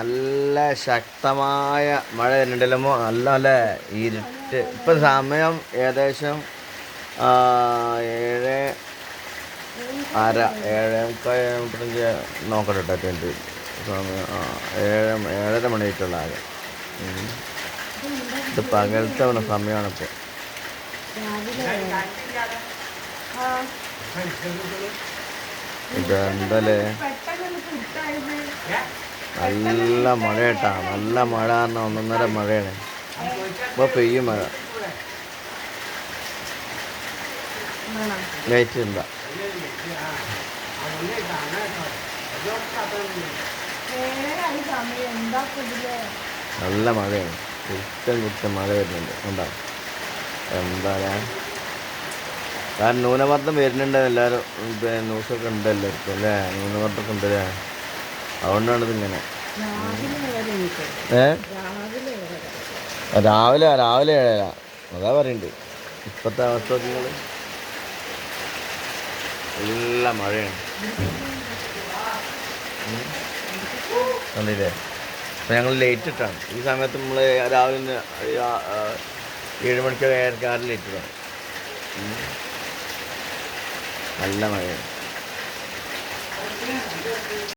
നല്ല ശക്തമായ മഴ വരുന്നുണ്ടല്ലോ. നല്ല നല്ല ഇരുട്ട്. ഇപ്പം സമയം ഏകദേശം 7:30 7:45 നോക്കട്ടെ കേട്ടോ. സമയം 7:30 മണിയായിട്ടുള്ള ആകെ. ഇത് പകലത്തെ സമയമാണിപ്പോൾ. ഇതെന്തല്ലേ നല്ല മഴ കേട്ടാ. നല്ല മഴ പറഞ്ഞാൽ 1:30 മഴയാണ്. ഇപ്പോൾ പെയ്യും മഴ. ലൈറ്റ് ഇല്ല. നല്ല മഴയാണ്. കുറ്റം മഴ വരുന്നുണ്ട്. എന്താ കാരണം ന്യൂനമർദ്ദം വരുന്നുണ്ട്. എല്ലാവരും ന്യൂസൊക്കെ ഉണ്ട് എല്ലാവർക്കും അല്ലേ. ന്യൂനമർദ്ദമൊക്കെ ഉണ്ട് അല്ലേ. അതുകൊണ്ടാണ് ഇതിങ്ങനെ. രാവിലെ 7:30 അതാ പറയുന്നുണ്ട്. ഇപ്പോഴത്തെ അവസ്ഥ നിങ്ങൾ നല്ല മഴയാണ്. കണ്ടില്ലേ. അപ്പം ഞങ്ങൾ ലേറ്റ് ഇട്ടാണ്. ഈ സമയത്ത് നമ്മൾ രാവിലെ 7 മണിക്ക് 7:15 ലേറ്റ് ഇട്ടാണ്. നല്ല മഴയാണ്.